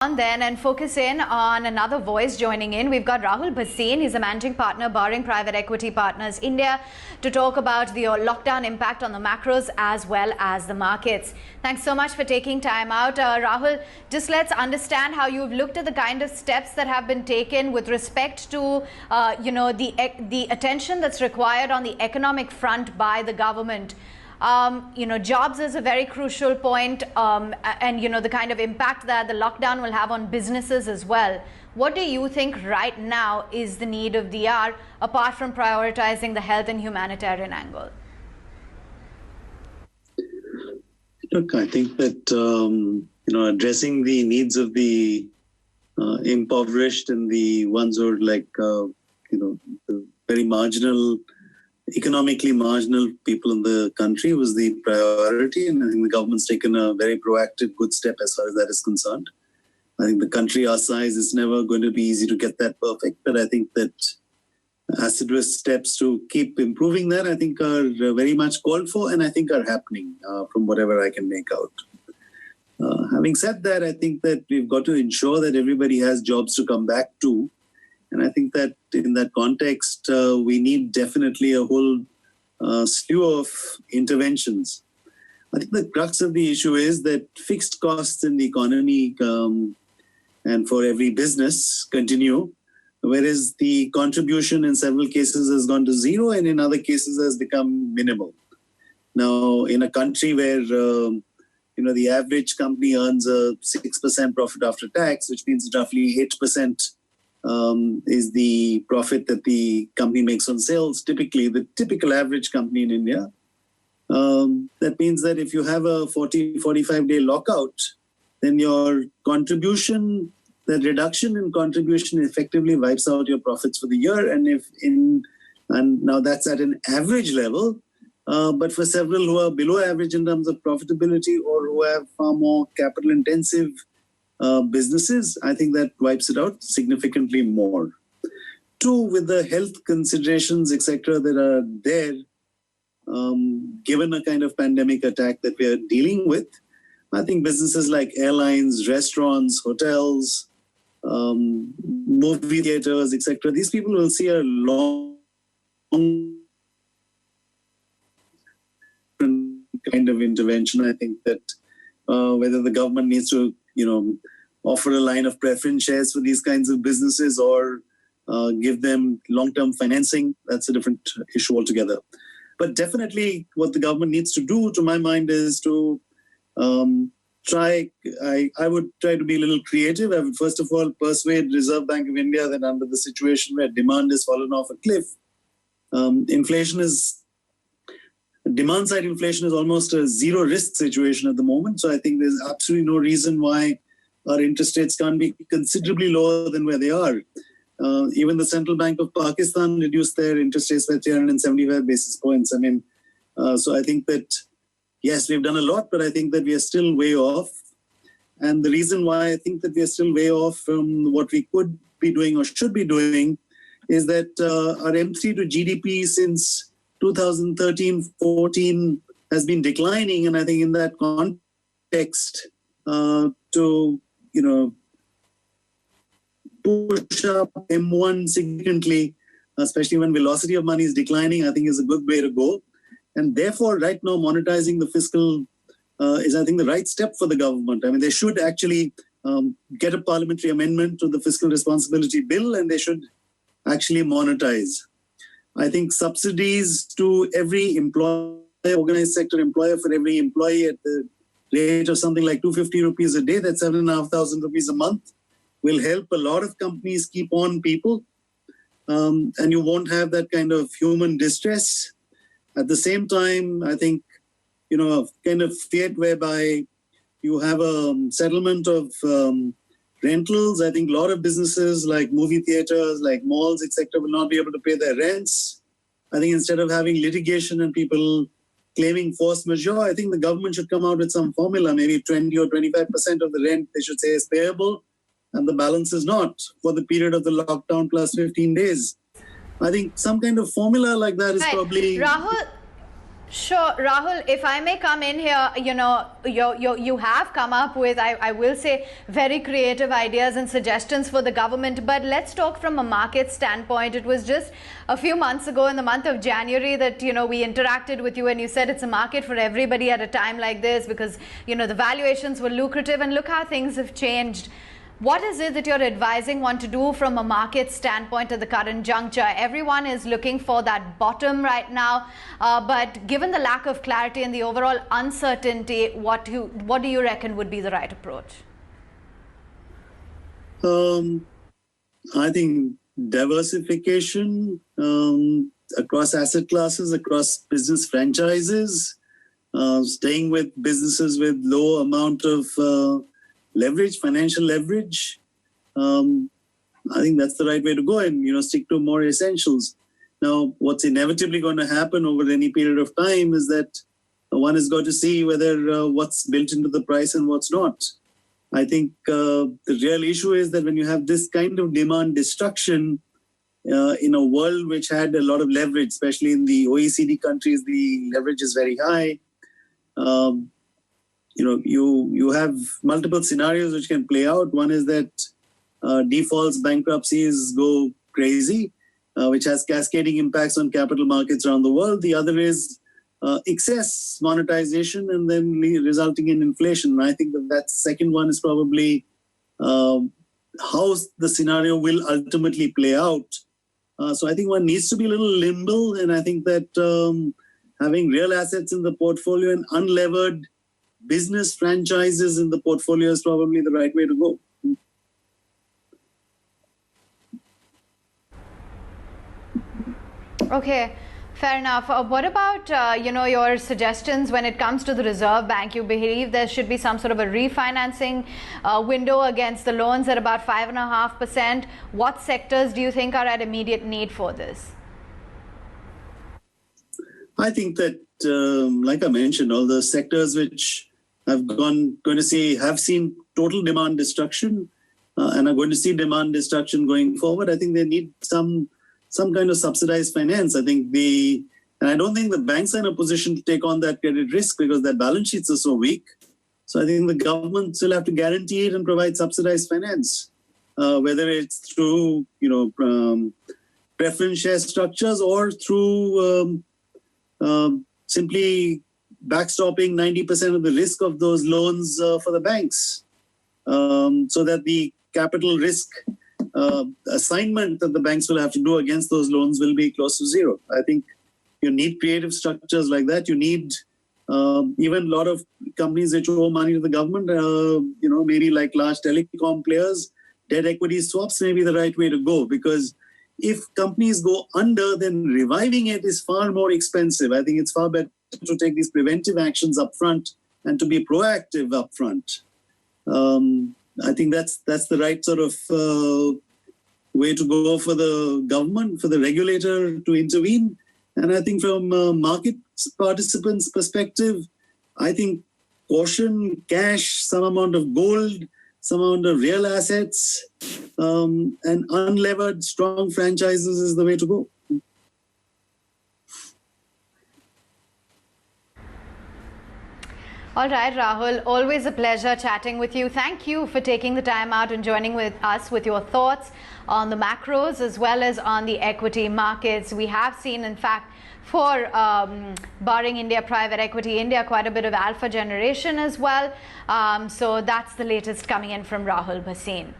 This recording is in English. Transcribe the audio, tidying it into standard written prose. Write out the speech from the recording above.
On then and focus in on another voice joining in. We've got Rahul Bhasin. He's a managing partner, Baring Private Equity Partners India, to talk about the lockdown impact on the macros as well as the markets. Thanks so much for taking time out. Rahul, just let's understand how you've looked at the kind of steps that have been taken with respect to, the attention that's required on the economic front by the government. Jobs is a very crucial point, and the kind of impact that the lockdown will have on businesses as well. What do you think right now is the need of the hour, apart from prioritizing the health and humanitarian angle? Look, I think that addressing the needs of the impoverished and the ones who are the very marginal, economically marginal people in the country was the priority, and I think the government's taken a very proactive, good step as far as that is concerned. I think the country our size is never going to be easy to get that perfect, but I think that assiduous steps to keep improving that, I think, are very much called for, and I think are happening from whatever I can make out. Having said that, I think that we've got to ensure that everybody has jobs to come back to. And I think that in that context, we need definitely a whole slew of interventions. I think the crux of the issue is that fixed costs in the economy and for every business continue, whereas the contribution in several cases has gone to zero and in other cases has become minimal. Now, in a country where the average company earns a 6% profit after tax, which means roughly 8% is the profit that the company makes on sales, typically the typical average company in India. That means that if you have a 45-day lockout, then your contribution, the reduction in contribution effectively wipes out your profits for the year. And now that's at an average level, but for several who are below average in terms of profitability or who have far more capital intensive businesses, I think that wipes it out significantly more. Two, with the health considerations, etc., that are there, given a kind of pandemic attack that we are dealing with, I think businesses like airlines, restaurants, hotels, movie theaters, etc., these people will see a long kind of intervention. I think that whether the government needs to offer a line of preference shares for these kinds of businesses or give them long-term financing, that's a different issue altogether. But definitely what the government needs to do, to my mind, is to I would try to be a little creative. I would first of all persuade Reserve Bank of India that under the situation where demand has fallen off a cliff, demand-side inflation is almost a zero-risk situation at the moment. So I think there's absolutely no reason why our interest rates can't be considerably lower than where they are. Even the Central Bank of Pakistan reduced their interest rates by 375 basis points. So I think that, yes, we've done a lot, but I think that we are still way off. And the reason why I think that we are still way off from what we could be doing or should be doing is that our M3 to GDP since 2013-14 has been declining, and I think in that context, to push up M1 significantly, especially when velocity of money is declining, I think is a good way to go. And therefore, right now, monetizing the fiscal is, I think, the right step for the government. They should actually get a parliamentary amendment to the fiscal responsibility bill, and they should actually monetize. I think subsidies to every employer, organized sector employer, for every employee at the rate of something like 250 rupees a day, that's 7,500 rupees a month, will help a lot of companies keep on people. And you won't have that kind of human distress. At the same time, I think, a kind of fiat whereby you have a settlement of rentals. I think a lot of businesses like movie theaters, like malls, etc., will not be able to pay their rents. I think instead of having litigation and people claiming force majeure, I think the government should come out with some formula, maybe 20 or 25% of the rent they should say is payable, and the balance is not for the period of the lockdown plus 15 days. I think some kind of formula like that is right. probably... Rahul, Sure, Rahul, if I may come in here, you have come up with, I will say, very creative ideas and suggestions for the government. But let's talk from a market standpoint. It was just a few months ago in the month of January that, we interacted with you and you said it's a market for everybody at a time like this because, the valuations were lucrative, and look how things have changed. What is it that you're advising one to do from a market standpoint at the current juncture? Everyone is looking for that bottom right now, but given the lack of clarity and the overall uncertainty, what do you reckon would be the right approach? I think diversification across asset classes, across business franchises, staying with businesses with low amount of leverage, financial leverage. I think that's the right way to go, and stick to more essentials. Now, what's inevitably going to happen over any period of time is that one has got to see whether what's built into the price and what's not. I think the real issue is that when you have this kind of demand destruction in a world which had a lot of leverage, especially in the OECD countries, the leverage is very high. You have multiple scenarios which can play out. One is that defaults, bankruptcies go crazy, which has cascading impacts on capital markets around the world. The other is excess monetization and then resulting in inflation. And I think that second one is probably how the scenario will ultimately play out. So I think one needs to be a little nimble, and I think that having real assets in the portfolio and unlevered business franchises in the portfolio is probably the right way to go. Okay, fair enough. What about, your suggestions when it comes to the Reserve Bank? You believe there should be some sort of a refinancing window against the loans at about 5.5%. What sectors do you think are at immediate need for this? I think that, like I mentioned, all the sectors which have seen total demand destruction and are going to see demand destruction going forward. I think they need some kind of subsidized finance. I don't think the banks are in a position to take on that credit risk because their balance sheets are so weak. So I think the government will have to guarantee it and provide subsidized finance, whether it's through preference share structures or through simply backstopping 90% of the risk of those loans for the banks, so that the capital risk assignment that the banks will have to do against those loans will be close to zero. I think you need creative structures like that. You need even a lot of companies which owe money to the government, maybe like large telecom players, debt equity swaps may be the right way to go, because if companies go under, then reviving it is far more expensive. I think it's far better to take these preventive actions up front and to be proactive up front. I think that's the right sort of way to go for the government, for the regulator to intervene. And I think from market participants' perspective, I think caution, cash, some amount of gold, some amount of real assets, and unlevered strong franchises is the way to go. All right, Rahul, always a pleasure chatting with you. Thank you for taking the time out and joining with us with your thoughts on the macros as well as on the equity markets. We have seen, in fact, for barring India private equity, India quite a bit of alpha generation as well. So that's the latest coming in from Rahul Bhasin.